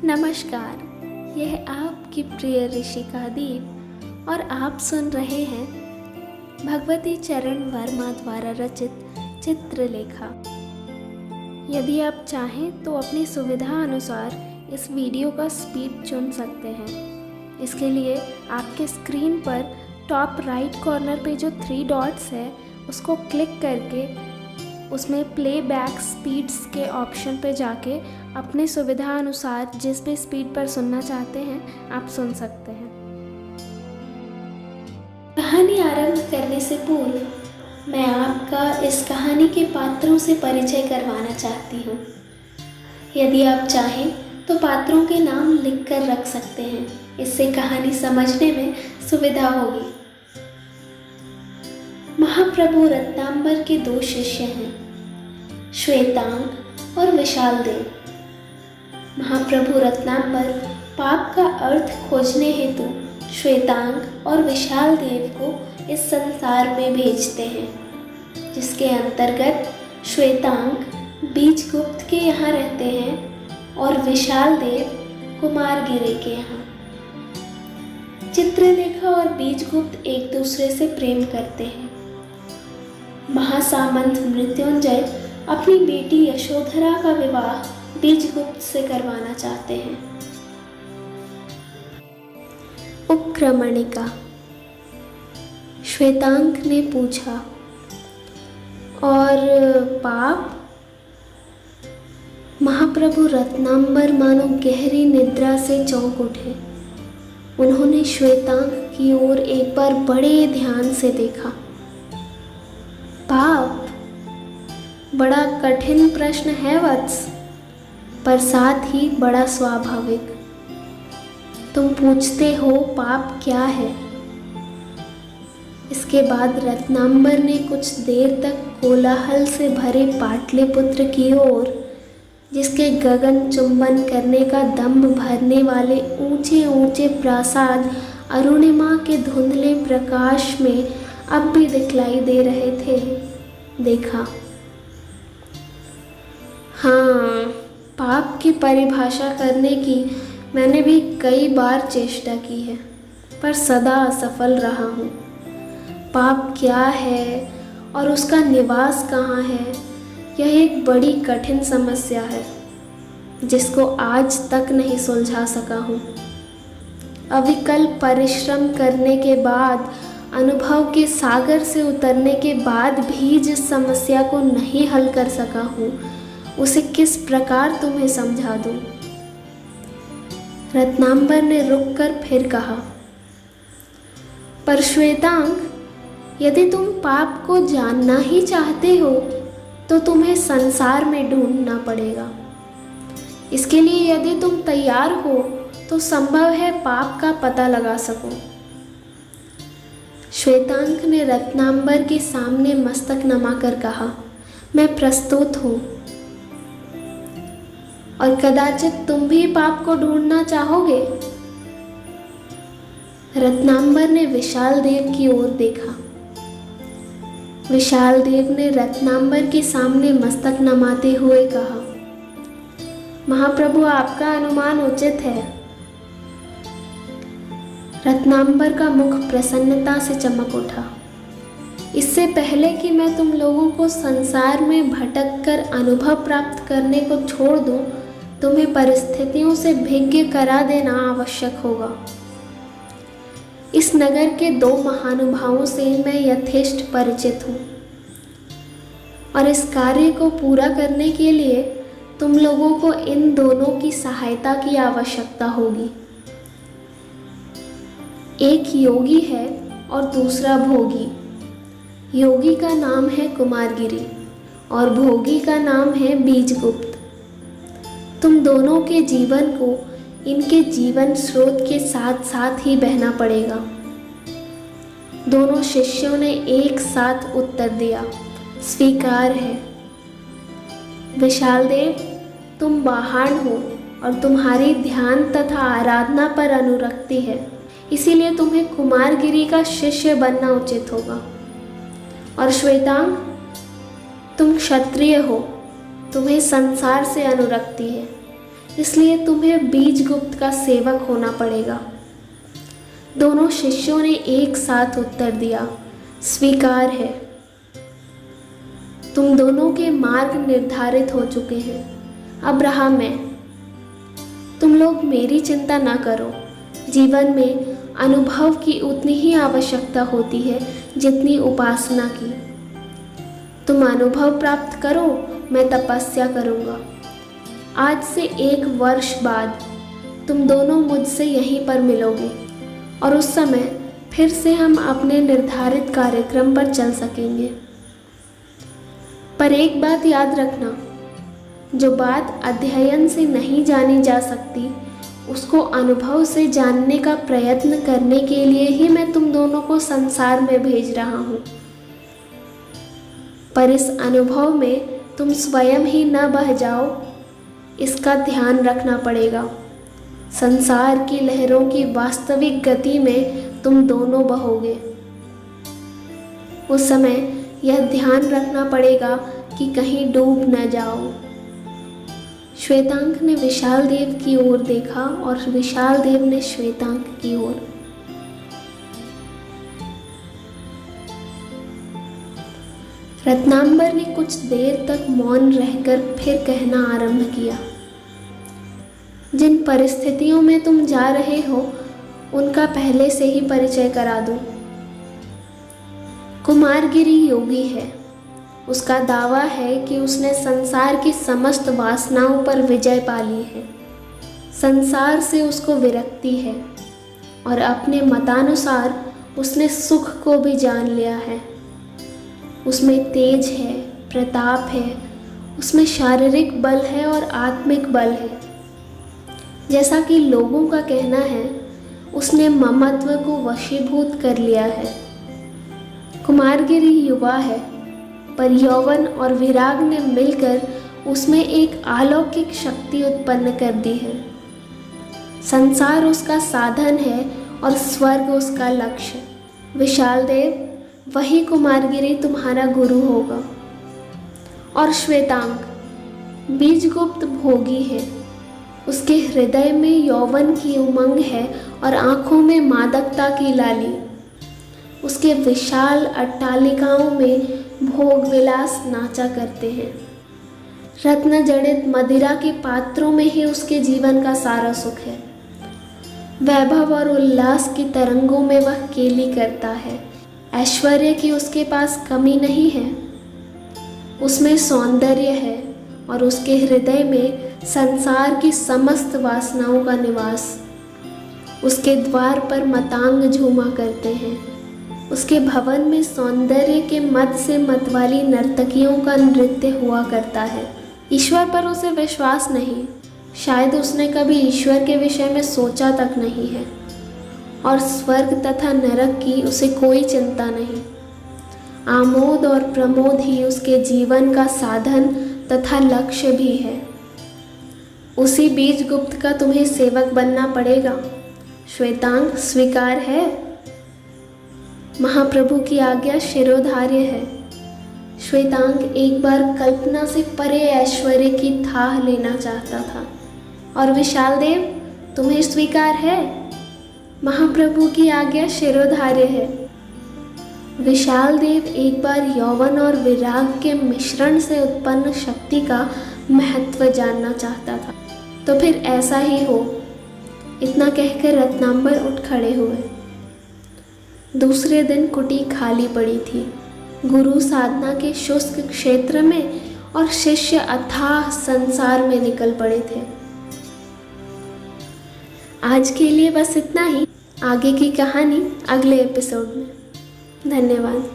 नमस्कार, यह आपकी प्रिय ऋषिका दीप और आप सुन रहे हैं भगवती चरण वर्मा द्वारा रचित चित्रलेखा। यदि आप चाहें तो अपनी सुविधा अनुसार इस वीडियो का स्पीड चुन सकते हैं। इसके लिए आपके स्क्रीन पर टॉप राइट कॉर्नर पे जो 3 डॉट्स है उसको क्लिक करके उसमें प्लेबैक स्पीड्स के ऑप्शन पे जाके अपनी सुविधा अनुसार जिस भी स्पीड पर सुनना चाहते हैं आप सुन सकते हैं। कहानी आरंभ करने से पूर्व मैं आपका इस कहानी के पात्रों से परिचय करवाना चाहती हूँ। यदि आप चाहें तो पात्रों के नाम लिख कर रख सकते हैं, इससे कहानी समझने में सुविधा होगी। महाप्रभु रत्नांबर के 2 शिष्य हैं, श्वेतांग और विशाल देव। महाप्रभु रत्नांबर पाप का अर्थ खोजने हेतु श्वेतांग और विशाल देव को इस संसार में भेजते हैं, जिसके अंतर्गत श्वेतांग बीजगुप्त के यहाँ रहते हैं और विशाल देव कुमारगिरी के यहाँ। चित्रलेखा और बीजगुप्त एक दूसरे से प्रेम करते हैं। महासामंत मृत्युंजय अपनी बेटी यशोधरा का विवाह बीजगुप्त से करवाना चाहते हैं। उपक्रमणिका। श्वेतांग ने पूछा, और पाप? महाप्रभु रत्नांबर मानो गहरी निद्रा से चौंक उठे। उन्होंने श्वेतांग की ओर एक बार बड़े ध्यान से देखा। पाप? बड़ा कठिन प्रश्न है वत्स, पर साथ ही बड़ा स्वाभाविक। तुम पूछते हो पाप क्या है? इसके बाद रत्नांबर ने कुछ देर तक कोलाहल से भरे पाटलिपुत्र की ओर, जिसके गगन चुंबन करने का दम्भ भरने वाले ऊंचे ऊंचे प्रासाद अरुणिमा के धुंधले प्रकाश में अब भी दिखलाई दे रहे थे, देखा। हाँ, पाप की परिभाषा करने की मैंने भी कई बार चेष्टा की है, पर सदा असफल रहा हूँ। पाप क्या है और उसका निवास कहाँ है, यह एक बड़ी कठिन समस्या है, जिसको आज तक नहीं सुलझा सका हूँ। अविकल परिश्रम करने के बाद, अनुभव के सागर से उतरने के बाद भी जिस समस्या को नहीं हल कर सका हूँ, उसे किस प्रकार तुम्हें समझा दूं? रत्नांबर ने रुककर फिर कहा, पर श्वेतांग, यदि तुम पाप को जानना ही चाहते हो तो तुम्हें संसार में ढूंढना पड़ेगा। इसके लिए यदि तुम तैयार हो तो संभव है पाप का पता लगा सको। श्वेतांग ने रत्नांबर के सामने मस्तक नमाकर कहा, मैं प्रस्तुत हूँ, और कदाचित तुम भी पाप को ढूंढना चाहोगे। रत्नांबर ने विशाल देव की ओर देखा। विशाल देव ने रत्नांबर के सामने मस्तक नमाते हुए कहा, महाप्रभु, आपका अनुमान उचित है। रत्नांबर का मुख प्रसन्नता से चमक उठा। इससे पहले कि मैं तुम लोगों को संसार में भटक कर अनुभव प्राप्त करने को छोड़ दूं, तुम्हें परिस्थितियों से भिज्ञ करा देना आवश्यक होगा। इस नगर के 2 महानुभावों से मैं यथेष्ट परिचित हूँ, और इस कार्य को पूरा करने के लिए तुम लोगों को इन दोनों की सहायता की आवश्यकता होगी। एक योगी है और दूसरा भोगी। योगी का नाम है कुमारगिरी और भोगी का नाम है बीजगुप्त। तुम दोनों के जीवन को इनके जीवन स्रोत के साथ साथ ही बहना पड़ेगा। दोनों शिष्यों ने एक साथ उत्तर दिया, स्वीकार है। विशाल देव, तुम बाहर हो और तुम्हारी ध्यान तथा आराधना पर अनुरक्ति है, इसीलिए तुम्हें कुमारगिरी का शिष्य बनना उचित होगा। और श्वेतांग, तुम क्षत्रिय हो, तुम्हें संसार से अनुरक्ति है, इसलिए तुम्हें बीजगुप्त का सेवक होना पड़ेगा। दोनों शिष्यों ने एक साथ उत्तर दिया, स्वीकार है। तुम दोनों के मार्ग निर्धारित हो चुके हैं, अब रहा मैं। तुम लोग मेरी चिंता ना करो। जीवन में अनुभव की उतनी ही आवश्यकता होती है जितनी उपासना की। तुम अनुभव प्राप्त करो, मैं तपस्या करूँगा। आज से 1 वर्ष बाद तुम दोनों मुझसे यहीं पर मिलोगे और उस समय फिर से हम अपने निर्धारित कार्यक्रम पर चल सकेंगे। पर एक बात याद रखना, जो बात अध्ययन से नहीं जानी जा सकती उसको अनुभव से जानने का प्रयत्न करने के लिए ही मैं तुम दोनों को संसार में भेज रहा हूँ। पर इस अनुभव में तुम स्वयं ही न बह जाओ, इसका ध्यान रखना पड़ेगा। संसार की लहरों की वास्तविक गति में तुम दोनों बहोगे। उस समय यह ध्यान रखना पड़ेगा कि कहीं डूब न जाओ। श्वेतांक ने विशाल देव की ओर देखा और विशाल देव ने श्वेतांक की ओर। रत्नांबर ने कुछ देर तक मौन रहकर फिर कहना आरंभ किया। जिन परिस्थितियों में तुम जा रहे हो उनका पहले से ही परिचय करा दूं। कुमारगिरी योगी है। उसका दावा है कि उसने संसार की समस्त वासनाओं पर विजय पा ली है। संसार से उसको विरक्ति है और अपने मतानुसार उसने सुख को भी जान लिया है। उसमें तेज है, प्रताप है, उसमें शारीरिक बल है और आत्मिक बल है। जैसा कि लोगों का कहना है, उसने ममत्व को वशीभूत कर लिया है। कुमारगिरी युवा है, पर यौवन और विराग ने मिलकर उसमें एक अलौकिक शक्ति उत्पन्न कर दी है। संसार उसका साधन है और स्वर्ग उसका लक्ष्य। विशाल देव, वही कुमारगिरी तुम्हारा गुरु होगा। और श्वेतांक बीजगुप्त भोगी है। उसके हृदय में यौवन की उमंग है और आँखों में मादकता की लाली। उसके विशाल अट्टालिकाओं में भोग विलास नाचा करते हैं। रत्न जड़ित मदिरा के पात्रों में ही उसके जीवन का सारा सुख है। वैभव और उल्लास की तरंगों में वह केली करता है। ऐश्वर्य की उसके पास कमी नहीं है। उसमें सौंदर्य है और उसके हृदय में संसार की समस्त वासनाओं का निवास। उसके द्वार पर मतांग झूमा करते हैं। उसके भवन में सौंदर्य के मद से मतवाली नर्तकियों का नृत्य हुआ करता है। ईश्वर पर उसे विश्वास नहीं। शायद उसने कभी ईश्वर के विषय में सोचा तक नहीं है। और स्वर्ग तथा नरक की उसे कोई चिंता नहीं। आमोद और प्रमोद ही उसके जीवन का साधन तथा लक्ष्य भी है। उसी बीजगुप्त का तुम्हें सेवक बनना पड़ेगा। श्वेतांक स्वीकार है। महाप्रभु की आज्ञा शिरोधार्य है। श्वेतांक एक बार कल्पना से परे ऐश्वर्य की थाह लेना चाहता था। और विशाल देव, तुम्हें स्वीकार है। महाप्रभु की आज्ञा शिरोधार्य है। विशाल देव एक बार यौवन और विराग के मिश्रण से उत्पन्न शक्ति का महत्व जानना चाहता था। तो फिर ऐसा ही हो। इतना कहकर रत्नांबर उठ खड़े हुए। दूसरे दिन कुटी खाली पड़ी थी। गुरु साधना के शुष्क क्षेत्र में और शिष्य अथाह संसार में निकल पड़े थे। आज के लिए बस इतना ही। आगे की कहानी अगले एपिसोड में। धन्यवाद।